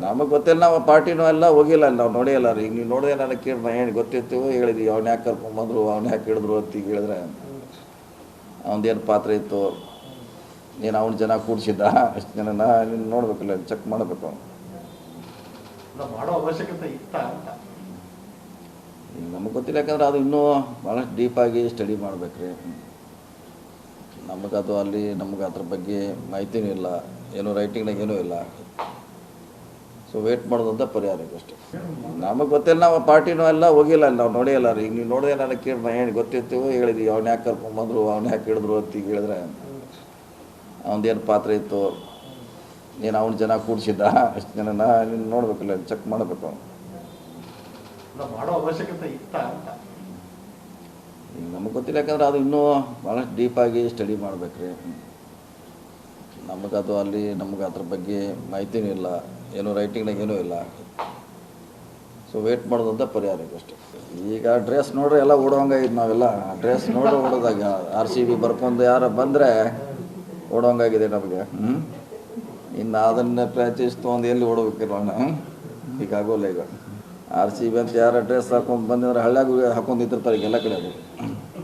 ನಮಗೆ ಗೊತ್ತಿಲ್ಲ, ನಾವು ಪಾರ್ಟಿನೂ ಎಲ್ಲ ಹೋಗಿಲ್ಲ, ನಾವು ನೋಡಿಲ್ಲ ರೀ. ಈಗ ನೀವು ನೋಡಿದೆ ನನಗೆ ಕೇಳಿ ಏನು ಗೊತ್ತಿತ್ತು ಹೇಳಿದ್ವಿ, ಅವ್ನು ಯಾಕೆ ಕರ್ಕೊಂಬಂದರು, ಅವ್ನು ಯಾಕೆ ಹಿಡಿದ್ರು ಅಂತ ಈಗ ಹೇಳಿದ್ರೆ ಅವನದೇನು ಪಾತ್ರ ಇತ್ತು, ನೀನು ಅವ್ನ ಜನ ಕೂಡಿಸಿದ್ದ, ಅಷ್ಟು ಜನನ ನೀನು ನೋಡ್ಬೇಕಲ್ಲ, ಚೆಕ್ ಮಾಡಬೇಕು. ಮಾಡೋ ಅವಶ್ಯಕತೆ ಇತ್ತ ಅಂತ ಈಗ ನಮಗೆ ಗೊತ್ತಿಲ್ಲ, ಯಾಕಂದ್ರೆ ಅದು ಇನ್ನೂ ಭಾಳಷ್ಟು ಡೀಪಾಗಿ ಸ್ಟಡಿ ಮಾಡ್ಬೇಕ್ರಿ. ನಮಗದು ಅಲ್ಲಿ ನಮ್ಗೆ ಅದ್ರ ಬಗ್ಗೆ ಮಾಹಿತಿನೂ ಇಲ್ಲ, ಏನೂ ರೈಟಿಂಗ್ನಾಗ ಏನೂ ಇಲ್ಲ. ಸೊ ವೇಟ್ ಮಾಡೋದಂತ ಪರಿಹಾರ ಇದೆ ಅಷ್ಟೇ. ನಮಗೆ ಗೊತ್ತಿಲ್ಲ, ನಾವು ಪಾರ್ಟಿನೂ ಎಲ್ಲ ಹೋಗಿಲ್ಲ, ನಾವು ನೋಡಿಲ್ಲ ರೀ. ಈಗ ನೀವು ನೋಡಿದೆ ನನಗೆ ಕೇಳಿ ಏನು ಗೊತ್ತಿತ್ತು ಹೇಳಿದ್ವಿ, ಅವ್ನು ಯಾಕೆ ಕರ್ಕೊಂಬಂದರು, ಅವ್ನು ಯಾಕೆ ಹಿಡಿದ್ರು ಅಂತ ಈಗ ಹೇಳಿದ್ರೆ ಅವನದೇನು ಪಾತ್ರ ಇತ್ತು, ನೀನು ಅವ್ನ ಜನ ಕೂಡಿಸಿದ್ದ, ಅಷ್ಟು ಜನನ ನೀನು ನೋಡ್ಬೇಕಲ್ಲ, ಚೆಕ್ ಮಾಡಬೇಕು. ಮಾಡೋ ಅವಶ್ಯಕತೆ ಇತ್ತ ಅಂತ ಈಗ ನಮಗೆ ಗೊತ್ತಿಲ್ಲ, ಯಾಕಂದ್ರೆ ಅದು ಇನ್ನೂ ಭಾಳಷ್ಟು ಡೀಪಾಗಿ ಸ್ಟಡಿ ಮಾಡ್ಬೇಕ್ರಿ. ನಮಗದು ಅಲ್ಲಿ ನಮ್ಗೆ ಅದ್ರ ಬಗ್ಗೆ ಮಾಹಿತಿನೂ ಇಲ್ಲ, ಏನೂ ರೈಟಿಂಗ್ನಾಗ ಏನೂ ಇಲ್ಲ. ಸೊ ವೇಟ್ ಮಾಡೋದಂತ ಪರಿಹಾರ ಇದೆ ಅಷ್ಟೇ. ಈಗ ಡ್ರೆಸ್ ನೋಡ್ರಿ ಎಲ್ಲ ಓಡೋಂಗಾಗಿದ್ದು, ನಾವೆಲ್ಲ ಡ್ರೆಸ್ ನೋಡ್ರಿ ಓಡೋದಾಗ RCB ಬರ್ಕೊಂಡು ಯಾರು ಬಂದರೆ ಓಡೋಂಗಾಗಿದೆ ನಮಗೆ. ಇನ್ನು ಅದನ್ನು ಪ್ರಾಕ್ಟೀಸ್ ತೊಗೊಂಡು ಎಲ್ಲಿ ಓಡೋಬೇಕಿರೋಣ, ಈಗ ಆಗೋಲ್ಲ. ಈಗ RCB ಅಂತ ಯಾರು ಡ್ರೆಸ್ ಹಾಕೊಂಡು ಬಂದಂದ್ರೆ ಹಳ್ಳ್ಯಾಗ ಹಾಕೊಂಡು ನಿಂತಿರ್ತಾರೆ ಈಗ ಎಲ್ಲ ಕಡೆ. ಅದು